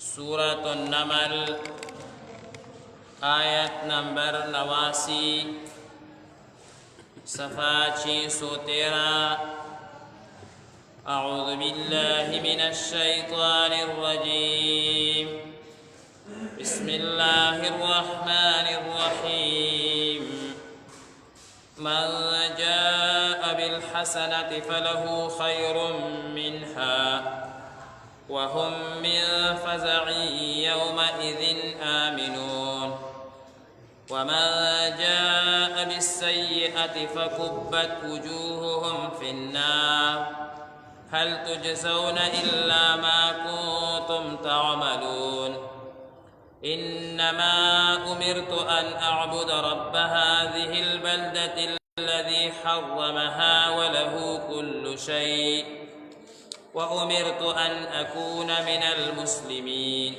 सूरत नमल आयत नंबर 89 सफ़ा 613 अऊज़ु बिल्लाहि मिनश शैतानिर रजीम बिस्मिल्लाहिर रहमानिर रहीम मन जाअ बिल हसनति फलहु खैरुम मिन्हा वहुम मिन फ़ज़अ यौमइज़िन आमिनून वमन जाअ बिस्सय्यअति फकुब्बत वुजूहुहुम फिन्नार हल तुजज़ौन इल्ला मा कुन्तुम तअमलून इन्नमा उमिरतु अन अअबुद रब्ब हाज़िहिल बल्दति الذي حرمها وله كل شيء وأمرت أن أكون من المسلمين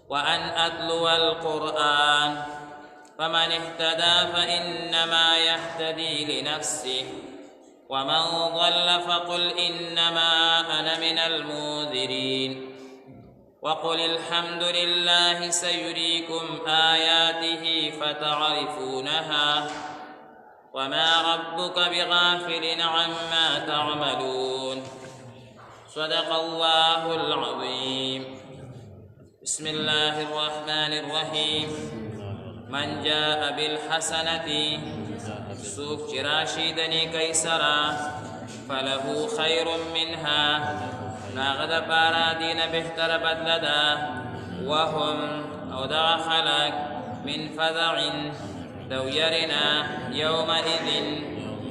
وأن أتلو القرآن فمن اهتدى فإنما يهتدي لنفسه ومن ضل فقل إنما أنا من المنذرين وقل الحمد لله سيريكم آياته فتعرفونها وما ربك بغافل عما تعملون صدق الله العظيم بسم الله الرحمن الرحيم من جاء بالحسنة سوق راشدني كيسرا فله خير منها ناغد پارا دین بہتر بدلدا وهم او دا خلق من فضع دو يرنا يومئذ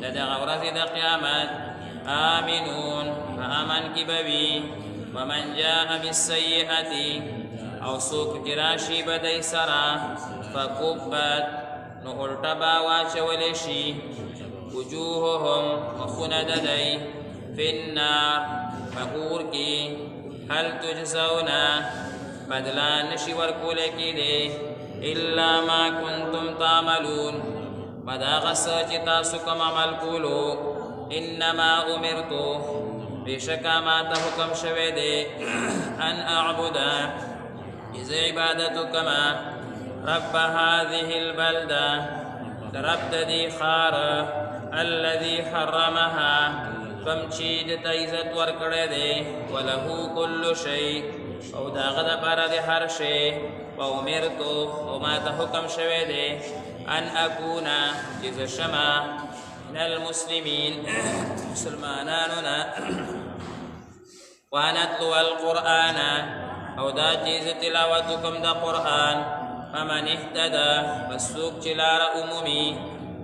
لدى غورة دا قيامت آمنون فآمن كببي ومن جاء بالسيئة او سوق جراشي بدي سرا فكبت نغلتبا واشولشي وجوههم وخنددي في النار فقور کی هل تجزونا بدلا نشی ورکول کی دے الا ما کنتم تعملون مدا غصہ چتا سکم عمل کولو انما امرتو بشکا ما تحکم شوے دے ان اعبدا از عبادتو کما رب هذه البلدہ رب دی خار الذي حرمها کم چی دتا عزت ورکڑے دے ولہو کل شئی او داغد پارا دے ہر شے و امرتو او ما تا حکم شوے دے ان اکونا جز شما من المسلمین مسلمانانونا وان اتلو القرآن او دا چیز تلاوتکم دا قرآن فمن اهتدى فسوک چلار عمومی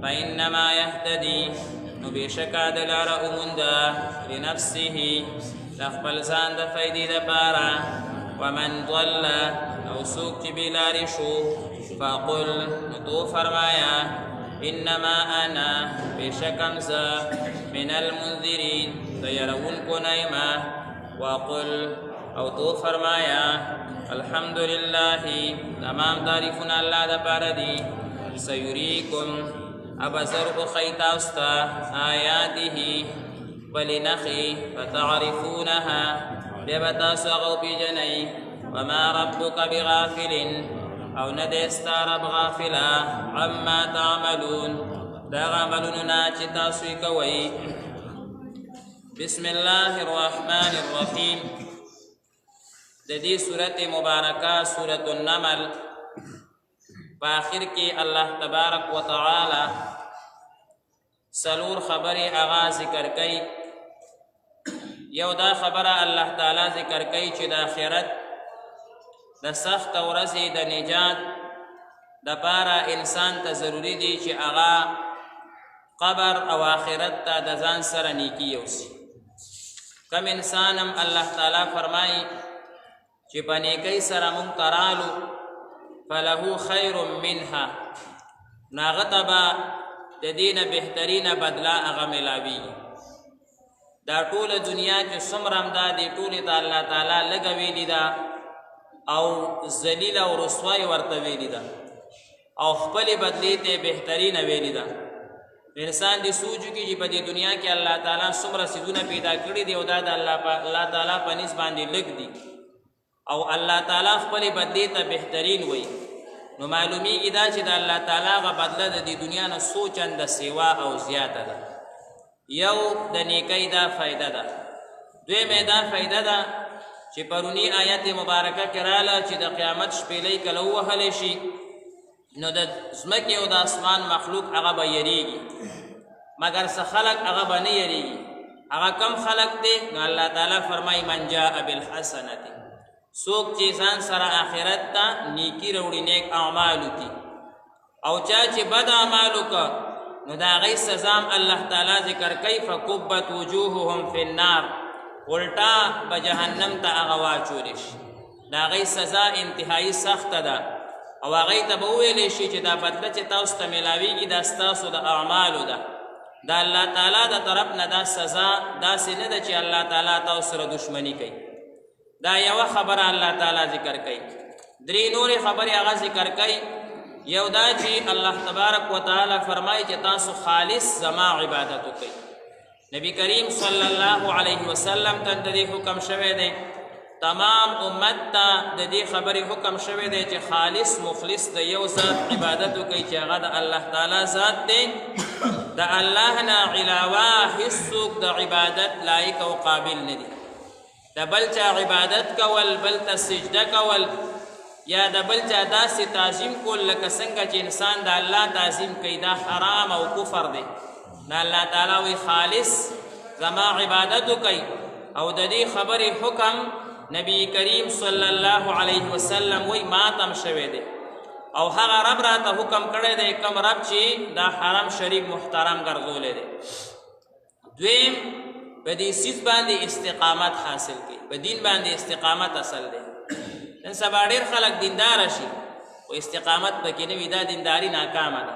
فإنما يهتدي نو بیشکا دلار اموندا لنفسه لخبل زان دا فیدی دا پارا ومن ضل او سوک چی بیلاری شو فقل نتو فرمایا انما انا بیشکم زا من المنذرین دیرون کو نیما وقل او تو فرمایا الحمدللہ تمام تعریفنا اللہ دا پارا دی سیوریکم ابصر خیتاستا آیاته ولنخی فتعرفونها ببتاسو غو بجنی وما ربك بغافل او ندستا رب غافلا عما تعملون دا غاملوننا چتاسوی کوئی بسم الله الرحمن الرحیم دی سورت مبارکہ سورت النمل فآخر کی اللہ تبارک و تعالی سلور خبر آغا ذکر کئی یو دا خبر اللہ تعالی ذکر کئی چی دا آخرت دا سخت ورزی دا نجات دا پارا انسان تا ضروری دی چی آغا قبر او آخرت تا دا زان سر نیکی یوسی کم انسانم اللہ تعالی فرمائی چی پا نیکی سر منترالو فله خیر منها ناغتبا د دین بهترین بدلا هغه ملاوي دا ټول دنیا چې څومره دا دی ټول ته الله تعالی لګوي دا او ذلیل او رسوای ورته ویلی دا او خپل بدلی ته بهترین ویلی دا انسان دی سوچو کی چې په دې دنیا کې الله تعالی څومره سيزونه پیدا کړی دی او دا د الله تعالی په نسبت باندې لګ دي او الله تعالی خپل بدلی ته بهترین وي نو معلومیږي دا چې د الله تعالی غ بدله د دې دنیا نه څو چنده سیوا او زیاته ده. یو د نیکۍ دا فایده ده. دویمه دا فایده ده چې پرونی آیت مبارکه کې راله چې د قیامت شپېلۍ کله ووهلی شي نو د ځمکې او د اسمان مخلوق هغه به یریږي، مګر څه خلق هغه به نه یریږي. هغه کم خلق دی؟ نو الله تعالی فرمایي من جاء بالحسنة، څوک چې ځان سره آخرت ته نیکي راوړي، نیک اعمال وکړي، او چا چې بد اعمال وکړه نو د هغې سزا هم الله تعالی ذکر کوي فکبت وجوههم فی النار، الټا به جهنم ته هغه واچولی شي. د هغې سزا انتهایي سخته ده او هغې ته به وویلی شي چې دا بدله چې تاسو ته میلاویږي دا ستاسو د اعمالو ده. د الله تعالی د طرف نه دا سزا داسې نه ده چې الله تعالی تاسو سره دشمني کوي. دا یوه خبره الله تعالی ذکر کوي. درې نورې خبرې هغه ذکر کوي. یو دا چې الله تبارک وتعالی فرمایي چې تاسو خالص زما عبادت وکړئ. نبی کریم صلی الله علیه وسلم ته د دې حکم شوی دی، تمام امت ته د دې خبرې حکم شوی دی چې خالص مخلص د یو ذات عبادت وکړئ چې هغه د الله تعالی ذات دی. د الله نه علاوه هیڅوک د عبادت لایق او قابل نه دی. د بل چا عبادت کول، بل ته سجده کول، یا د بل چا داسې تعظیم کول لکه څنګه چې انسان د الله تعظیم کوي، دا حرام او کفر دی. دا الله تعالی وی خالص زما عبادت وکړئ. او د دې خبرې حکم نبی کریم صلی الله علیه وسلم وی ماتم شوی دی، او هغه رب راته حکم کړی دی کوم رب چې دا حرم شریف محترم ګرځولی دی. دویم په دې څیز باندې استقامت حاصل کړي، په دین باندې استقامت اصل دی. نن سبا ډېر خلک دینداره شي خو استقامت پکې نه وي، دا دینداري ناکامه ده.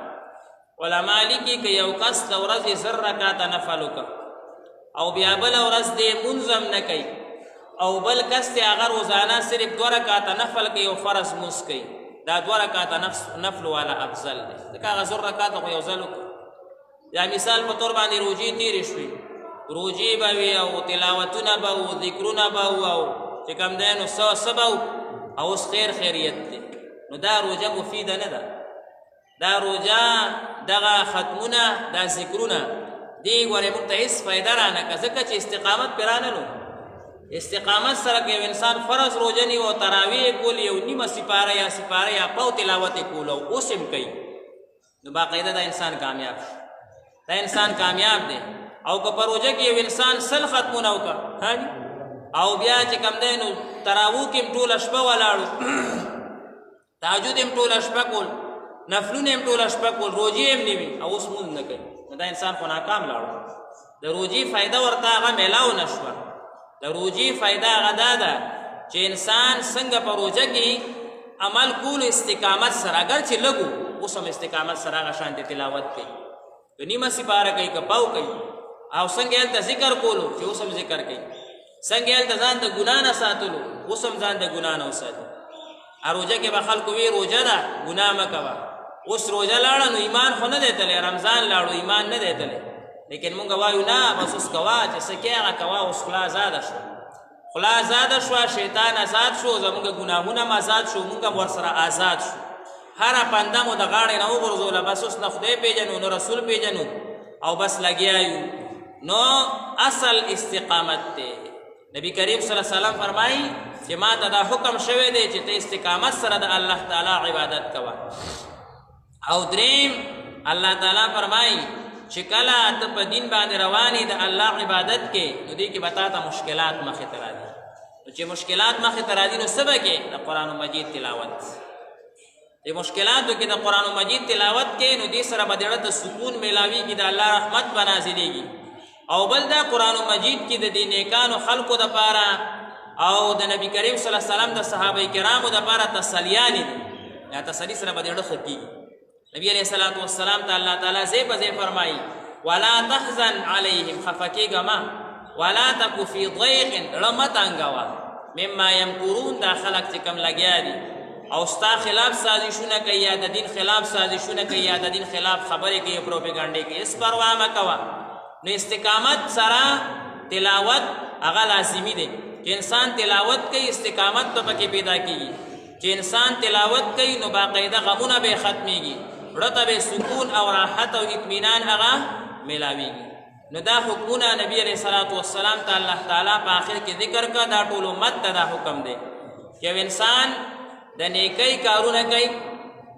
علما لیکي که یو کس د ورځې 1000 رکعته نفل وکړه او بیا بله ورځ دې لمونځ هم نه کوي، او بل کس دی هغه روزانه صرف 2 رکعته نفل کوي او فرض لمونځ کوي، دا 2 رکعته نفل والا افضل دی. ځکه هغه 1000 رکعته خو یو ځل وکړه. یا مثال په طور باندې روژې تېرې شوې، روژې به وي او تلاوتونه به وو، ذکرونه به وو، او چې کوم دی نو څه به وو، او اوس خیریت دی. نو دا روژه مفیده نه ده. دا روژه دغه ختمونه دا ذکرونه دې ګورې موږ ته هېڅ فایده رانه کړه، ځکه چې استقامت پرې رانلو. استقامت سره که یو انسان فرض روژه نیو او تراویح کول، یو نیمه سپاره یا سپاره یا پاو تلاوت یې کول او اوس هم کوي، نو باقاعده دا انسان کامیاب شو، دا انسان کامیاب دی. او که په روژه کې یو انسان 100 ختمونه وکړه او بیا چې کوم دی نو تراویح کې هم ټوله شپه ولاړو، تهجد هم ټوله شپه کول، نفلونه هم ټوله شپه کول، روژې هم نه وي او اوس مونځ نه کوي، نو دا انسان خو ناکام لاړو. د روژې فایده ورته هغه میلاو نه شوه. د روژې فایده هغه دا ده چې انسان څنګه په روژه کې عمل کولو استقامت سره، اگر چې لږ اوس هم استقامت سره هغه شانتې تلاوت کوي، که نیمه سپاره کوي که پاو کوي، او څنګه هلته ذکر کولو چې اوس هم ذکر کوي، څنګه هلته ځان د ګناه نه ساتلو اوس هم ځان د ګناه نه وساتي. روژه کې به خلکو وی روژه ده ګناه مه کوه، اوس روژه لاړه نو ایمان خو نه دی تللی، رمضان لاړو ایمان نه دی تللی، لیکن مونږ وایو نه بس اوس کوه چې څه کې هغه کوه، اوس خلا آزاده شوه، خلا آزاده شوه، شیطان آزاد شو، زمونږ ګناهونه هم آزاد شو، مونږ هم ورسره آزاد شو. هره پنده مو د غاړې نه وغورځوله، بس اوس نه خدای پیژنو نه رسول پیژنو او بس لګیا یو. نو اصل استقامت دی. نبی کریم صلی الله علیه وسلم فرمایي چې ما ته دا حکم شوی دی چې ته استقامت سره د الله تعالی عبادت کوه. او دریم الله تعالی فرمایي چې کله ته په دین باندې روانې د الله عبادت کې، نو دې کې به تا ته مشکلات مخې ته راځي. نو چې مشکلات مخې ته راځي نو څه به کې؟ د قرآن مجید تلاوت. د مشکلاتو کې د قرآن مجید تلاوت کې، نو دې سره به زړه ته سکون میلاویږي، د الله رحمت به نازلېږي. او بل دا قرآن مجید کې د دې نیکانو خلقو دپاره او د نبی کریم صلی الله علیه وسلم د صحابه کرامو دپاره تسلیانې دي، یا تسلي سره به زړه ښه کېږي. نبی علیہ الصلوۃ والسلام ته الله تعالی ځای په ځای فرمایي ولا تحزن علیهم، خفه کېږه مه، ولا تک فی ضیق، زړه مه تنګوه، مما یمکرون، دا خلک چې کوم لګیا دي او ستا خلاف سازشونه کوي، یا د دین خلاف سازشونه کوي، یا د دین خلاف خبرې کوي، پروپیګنډې کوي، هېڅ پروا مه کوه. نو استقامت سره تلاوت هغه لازمي دی. چې انسان تلاوت کوي استقامت به پکې پیدا کیږي چې انسان تلاوت کوي نو باقاعده غمونه به ختميږي ورته به سکون او راحت او اطمینان هغه ملاويږي نو دا حکمونه نبی علیہ الصلوۃ والسلام ته الله تعالی په آخر کې ذکر کا دا ټول امت ته دا حکم دی چې انسان د نیکی کارونه کوي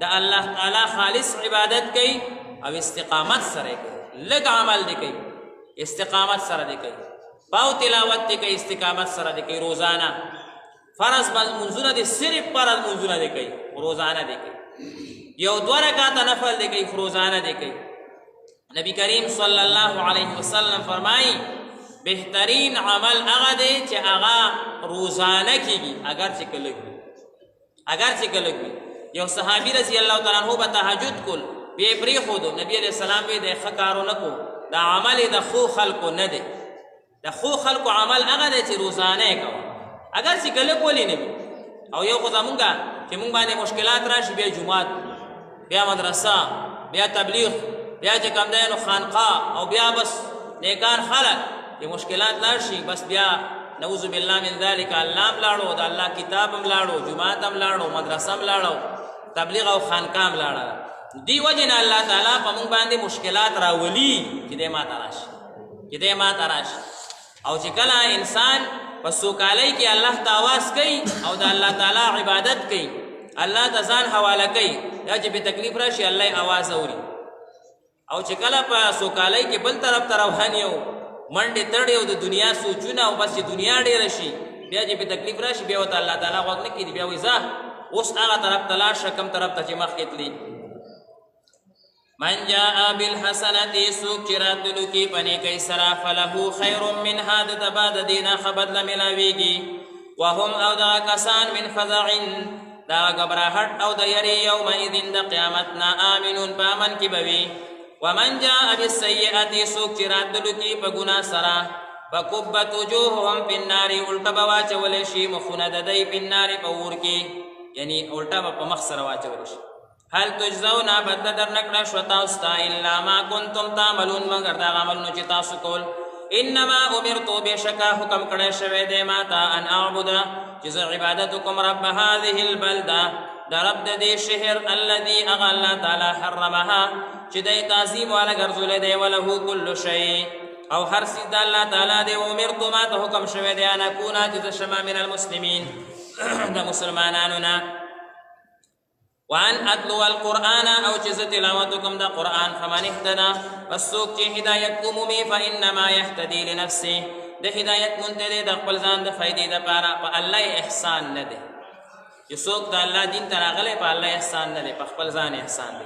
د الله تعالی خالص عبادت کوي او استقامت سره کوي لږ عمل دی کوي استقامت سره دی کوي پاو تلاوت دی کوي استقامت سره دی کوي روزانه فرض منځونه دي صرف فرض منځونه دي کوي روزانه دي کوي یو 2 رکعات نفل دي کوي روزانه دي کوي نبی کریم صلی الله علیه وسلم فرمایي بهترین عمل هغه دی چې هغه روزانه کیږي اگر چې کله یو صحابي رضی الله تعالی عنہ په تهجد کول به پری خود نبی علیہ السلام به د خکارو نکو دا عمل د خو خلقو نه دی د خو خلقو عمل هغه دی چې روزانه کوي اگر چې کله کولی نه او یو خو زمونږه چې مونږ باندې مشکلات راشي بیا جمعات بیا مدرسه بیا تبلیغ بیا چې کوم دی نو خانقاه او بیا بس نیکان خلق چې مشکلات راشي بس بیا نعوذ بالله من ذلك الله لاړو د الله کتاب لاړو جمعات لاړو مدرسه لاړو تبلیغ او خانقاه لاړو دی وجه الله تعالی په مونږ باندې مشکلات راولي چې دې ما تراشي او چې کله انسان په سوکالۍ کې الله ته आवाज کوي او د الله تعالی عبادت کوي الله ته ځان حواله کوي یا چې به تکلیف راشي الله आवाज اوري او چې کله په سوکالۍ کې بل طرف روان یو منډه تړیو د دنیا سوچونه او بس دنیا ډیر شي بیا چې په تکلیف راشي بیا وته الله تعالی غوږ نه کیږي بیا وځه اوس هغه طرف تلاش کم طرف ته چې مخ کېتلی من جاء بالحسنة سوق چراتلو کی پنی کئی سرا فله خیر منها دتباد دینا خبر لملاویگی وهم او دا کسان من فضعن دا گبراہٹ او دا یری یوم ایدن دا قیامتنا آمنون پامن کی بوی ومن جاء بالسیئة سوق چراتلو کی پگنا سرا فکبت وجوههم پی النار الٹا بواچ ولشی مخوند دی پی النار پور کی یعنی الٹا با مخصر واچ ولشی هل تجزون بدل در نکړه شو تاسو ته الا ما کنتم تعملون مگر دا عملونه چې تاسو کول انما امرت بشکا حکم کړه شوی دی ما ته ان اعبد چې عبادتکم رب هذه البلده دا رب د دې شهر الذي اغى الله تعالی حرمها چې د تعظیم والا ګرځول دی وله كل شيء او هر څه د الله تعالی دی امرت ما ته حکم شوی دی ان اكون چې شما من المسلمین د مسلمانانو نه وان اتلو القرآن او چیز تلاوتکم دا قرآن فمن اهتدا فسوک چی ہدایت عمومی فانما یهتدی لنفسی دا ہدایت منتدی دا قبل زان دا فیدی دا پارا پا اللہ احسان ندے چی سوک دا اللہ دین تراغلے پا اللہ احسان ندے پا قبل زان احسان دے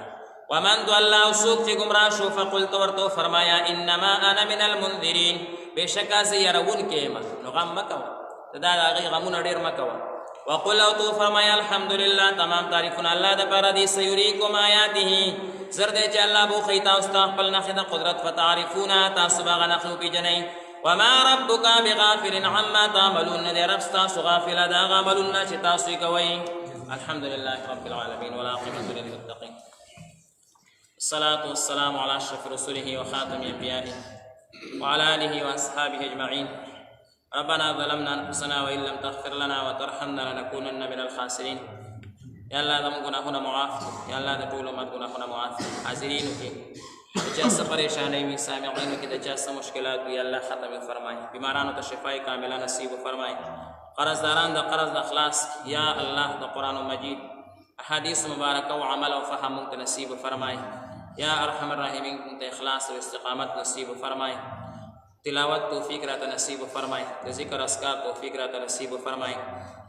ومن دو اللہ سوک چی گمراہ شو فقلت ورطو فرمایا انما انا من المنذرین بے شکا سے یرون کے نو غم مکو دا غی غمون دیر مکو وقل او تو فرمایا الحمدللہ تمام تعریفنا اللہ دا پارا دی سیوریکم آیاته زرد چا اللہ بو خیتا استاقبل نخد قدرت فتعریفونا تاسباغ نخلو پی جنی وما ربک بغافل عما تعملون دے ربستاسو غافل دا غاملون چتاسوی کوئی الحمدللہ رب العالمین والعاقبۃ للمتقین الصلاة والسلام على اشرف رسوله وخاتم انبیائه وعلى آله واصحابه اجمعین ربنا ظلمنا انفسنا وان لم تغفر لنا وترحمنا لنكونن من الخاسرين یا الله دم گناہنا معاف یا الله د ټول امت گناہنا معاف حاضرین کی جس پریشانی میں سامعین کی جس مشکلات یا الله ختم فرمائے بیمارانو ته شفاء کاملہ نصیب فرمائے قرض داران د قرض د اخلاص یا الله د قران مجید احادیث مبارکہ و عمل و فهم نصیب فرمائے یا ارحم الراحمین اخلاص و استقامت نصیب فرمائے تلاوت توفیق رات نصیب فرمائے ذکر اذکار توفیق رات نصیب فرمائے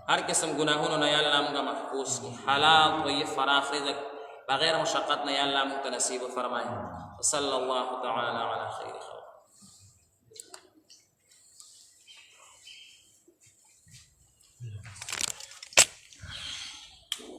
ہر قسم گناہوں نہ یا اللہ مغا محفوظ کی حلال طیب فراخ رزق بغیر مشقت نہ یا اللہ مغا نصیب فرمائے صلی اللہ تعالی علی خیر